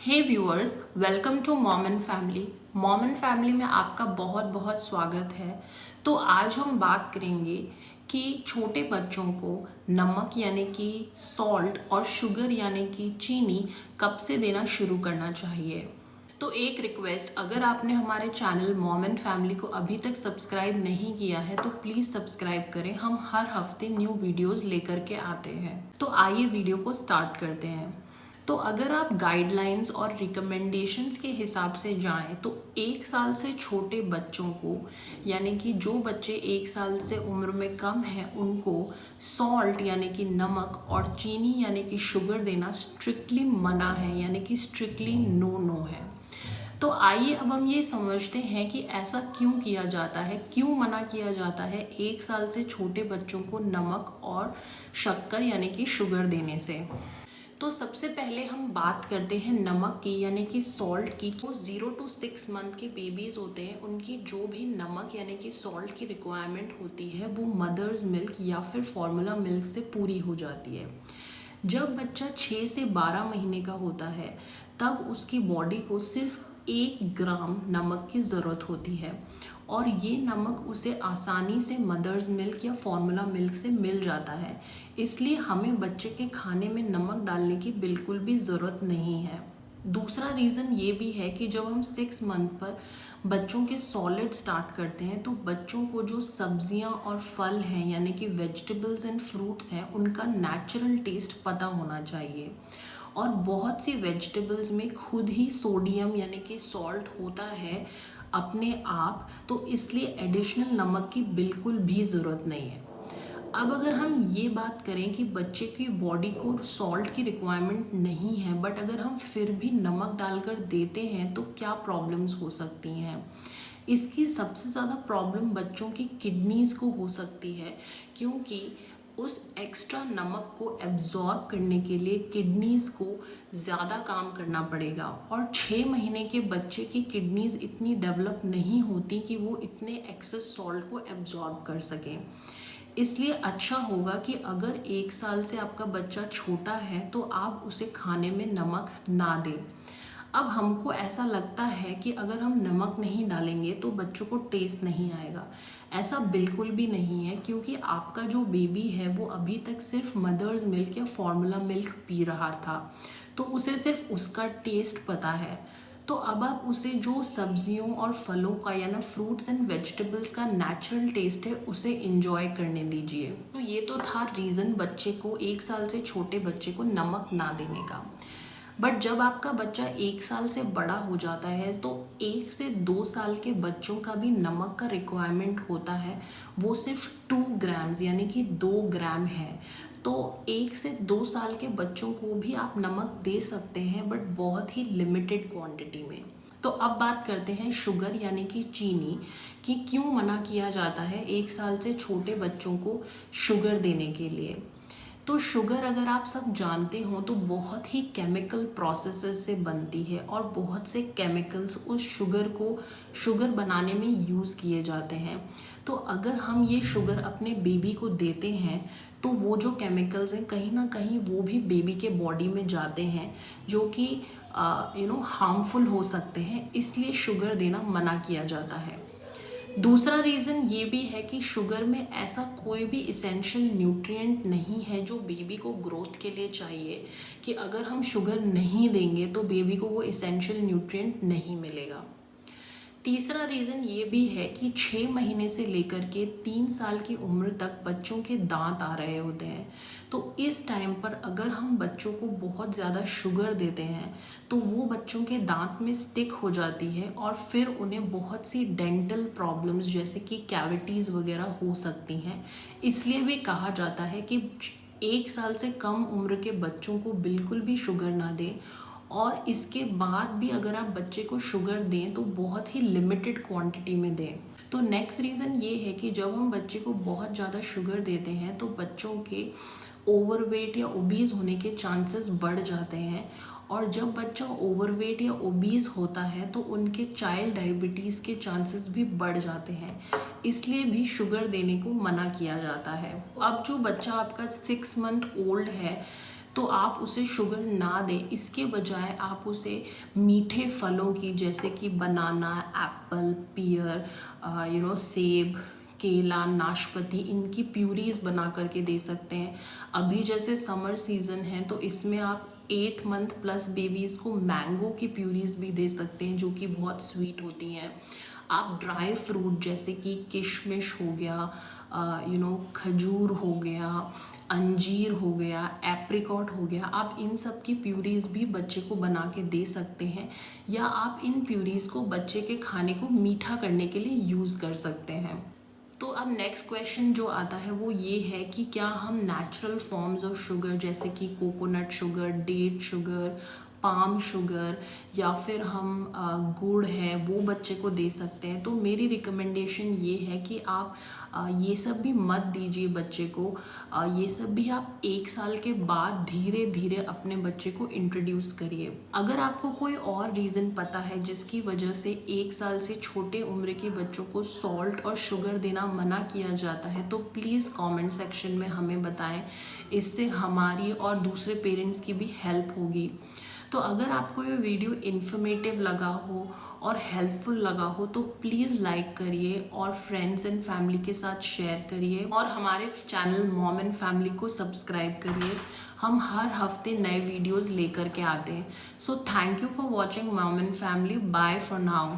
Hey viewers, welcome to mom and family. Mom and family में आपका बहुत बहुत स्वागत है। तो आज हम बात करेंगे कि छोटे बच्चों को नमक यानी कि सॉल्ट और शुगर यानी कि चीनी कब से देना शुरू करना चाहिए। तो एक रिक्वेस्ट, अगर आपने हमारे चैनल मॉम एंड फैमिली को अभी तक सब्सक्राइब नहीं किया है तो प्लीज़ सब्सक्राइब करें। हम हर हफ्ते न्यू वीडियोस लेकर के आते हैं। तो आइए वीडियो को स्टार्ट करते हैं। तो अगर आप गाइडलाइंस और रिकमेंडेशंस के हिसाब से जाएं तो 1 साल से छोटे बच्चों को यानी कि जो बच्चे 1 साल से उम्र में कम हैं उनको सॉल्ट यानी कि नमक और चीनी यानी कि शुगर देना स्ट्रिक्टली मना है, यानी कि स्ट्रिक्टली नो है। तो आइए अब हम ये समझते हैं कि ऐसा क्यों किया जाता है, क्यों मना किया जाता है 1 साल से छोटे बच्चों को नमक और शक्कर यानी कि शुगर देने से। तो सबसे पहले हम बात करते हैं नमक की यानी कि सॉल्ट की। वो 0 to 6 मंथ के बेबीज़ होते हैं, उनकी जो भी नमक यानी कि सॉल्ट की रिक्वायरमेंट होती है वो मदर्स मिल्क या फिर फॉर्मूला मिल्क से पूरी हो जाती है। जब बच्चा 6 से 12 महीने का होता है तब उसकी बॉडी को सिर्फ 1 ग्राम नमक की ज़रूरत होती है और ये नमक उसे आसानी से मदर्स मिल्क या फॉर्मूला मिल्क से मिल जाता है। इसलिए हमें बच्चे के खाने में नमक डालने की बिल्कुल भी ज़रूरत नहीं है। दूसरा रीज़न ये भी है कि जब हम 6 मंथ पर बच्चों के सॉलिड स्टार्ट करते हैं तो बच्चों को जो सब्जियां और फल हैं यानी कि वेजिटेबल्स एंड फ्रूट्स हैं उनका नेचुरल टेस्ट पता होना चाहिए। और बहुत सी वेजिटेबल्स में खुद ही सोडियम यानी कि सॉल्ट होता है अपने आप, तो इसलिए एडिशनल नमक की बिल्कुल भी ज़रूरत नहीं है। अब अगर हम ये बात करें कि बच्चे की बॉडी को सॉल्ट की रिक्वायरमेंट नहीं है बट अगर हम फिर भी नमक डालकर देते हैं तो क्या प्रॉब्लम्स हो सकती हैं। इसकी सबसे ज़्यादा प्रॉब्लम बच्चों की किडनीज़ को हो सकती है, क्योंकि उस एक्स्ट्रा नमक को एब्जॉर्ब करने के लिए किडनीज़ को ज़्यादा काम करना पड़ेगा और 6 महीने के बच्चे की किडनीज़ इतनी डेवलप नहीं होती कि वो इतने एक्सेस सॉल्ट को एब्जॉर्ब कर सकें। इसलिए अच्छा होगा कि अगर 1 साल से आपका बच्चा छोटा है तो आप उसे खाने में नमक ना दें। अब हमको ऐसा लगता है कि अगर हम नमक नहीं डालेंगे तो बच्चों को टेस्ट नहीं आएगा। ऐसा बिल्कुल भी नहीं है, क्योंकि आपका जो बेबी है वो अभी तक सिर्फ मदर्स मिल्क या फॉर्मूला मिल्क पी रहा था, तो उसे सिर्फ उसका टेस्ट पता है। तो अब आप उसे जो सब्जियों और फलों का या ना फ्रूट्स एंड वेजिटेबल्स का नेचुरल टेस्ट है उसे इंजॉय करने दीजिए। तो ये तो था रीज़न बच्चे को 1 साल से छोटे बच्चे को नमक ना देने का। बट जब आपका बच्चा 1 साल से बड़ा हो जाता है तो 1 से 2 साल के बच्चों का भी नमक का रिक्वायरमेंट होता है। वो सिर्फ 2 ग्राम्स यानी कि 2 ग्राम है। तो 1 से 2 साल के बच्चों को भी आप नमक दे सकते हैं बट बहुत ही लिमिटेड क्वांटिटी में। तो अब बात करते हैं शुगर यानी कि चीनी कि क्यों मना किया जाता है 1 साल से छोटे बच्चों को शुगर देने के लिए। तो शुगर अगर आप सब जानते हो तो बहुत ही केमिकल प्रोसेसेस से बनती है और बहुत से केमिकल्स उस शुगर को शुगर बनाने में यूज़ किए जाते हैं। तो अगर हम ये शुगर अपने बेबी को देते हैं तो वो जो केमिकल्स हैं कहीं ना कहीं वो भी बेबी के बॉडी में जाते हैं, जो कि हार्मफुल हो सकते हैं। इसलिए शुगर देना मना किया जाता है। दूसरा रीज़न ये भी है कि शुगर में ऐसा कोई भी इसेंशियल न्यूट्रिएंट नहीं है जो बेबी को ग्रोथ के लिए चाहिए, कि अगर हम शुगर नहीं देंगे तो बेबी को वो इसेंशियल न्यूट्रिएंट नहीं मिलेगा। तीसरा रीज़न ये भी है कि 6 महीने से लेकर के 3 साल की उम्र तक बच्चों के दांत आ रहे होते हैं। तो इस टाइम पर अगर हम बच्चों को बहुत ज़्यादा शुगर देते हैं तो वो बच्चों के दांत में स्टिक हो जाती है और फिर उन्हें बहुत सी डेंटल प्रॉब्लम्स जैसे कि कैविटीज़ वगैरह हो सकती हैं। इसलिए भी कहा जाता है कि 1 साल से कम उम्र के बच्चों को बिल्कुल भी शुगर ना दें, और इसके बाद भी अगर आप बच्चे को शुगर दें तो बहुत ही लिमिटेड क्वांटिटी में दें। तो नेक्स्ट रीज़न ये है कि जब हम बच्चे को बहुत ज़्यादा शुगर देते हैं तो बच्चों के ओवरवेट या ओबीज़ होने के चांसेस बढ़ जाते हैं, और जब बच्चा ओवरवेट या ओबीज़ होता है तो उनके चाइल्ड डायबिटीज़ के चांसेस भी बढ़ जाते हैं। इसलिए भी शुगर देने को मना किया जाता है। अब जो बच्चा आपका 6 मंथ ओल्ड है तो आप उसे शुगर ना दें। इसके बजाय आप उसे मीठे फलों की, जैसे कि बनाना, एप्पल, पियर, सेब, केला, नाशपाती, इनकी प्यूरीज बना करके दे सकते हैं। अभी जैसे समर सीज़न है तो इसमें आप 8 मंथ प्लस बेबीज़ को मैंगो की प्यूरीज भी दे सकते हैं, जो कि बहुत स्वीट होती हैं। आप ड्राई फ्रूट जैसे कि किशमिश हो गया, खजूर हो गया, अंजीर हो गया, एप्रिकॉट हो गया, आप इन सब की प्यूरीज भी बच्चे को बना के दे सकते हैं, या आप इन प्यूरीज को बच्चे के खाने को मीठा करने के लिए यूज़ कर सकते हैं। तो अब नेक्स्ट क्वेश्चन जो आता है वो ये है कि क्या हम नेचुरल फॉर्म्स ऑफ शुगर, जैसे कि coconut sugar, date sugar, palm sugar, या फिर हम गुड़ है वो बच्चे को दे सकते हैं? तो मेरी रिकमेंडेशन ये है कि आप ये सब भी मत दीजिए बच्चे को। ये सब भी आप 1 साल के बाद धीरे धीरे अपने बच्चे को इंट्रोड्यूस करिए। अगर आपको कोई और रीज़न पता है जिसकी वजह से 1 साल से छोटे उम्र के बच्चों को सॉल्ट और शुगर देना मना किया जाता है, तो प्लीज़ कमेंट सेक्शन में हमें बताएं। इससे हमारी और दूसरे पेरेंट्स की भी हेल्प होगी। तो अगर आपको ये वीडियो इन्फॉर्मेटिव लगा हो और हेल्पफुल लगा हो तो प्लीज़ लाइक करिए और फ्रेंड्स एंड फैमिली के साथ शेयर करिए, और हमारे चैनल मॉम एंड फैमिली को सब्सक्राइब करिए। हम हर हफ्ते नए वीडियोस लेकर के आते हैं। So thank you for watching mom and family. Bye for now.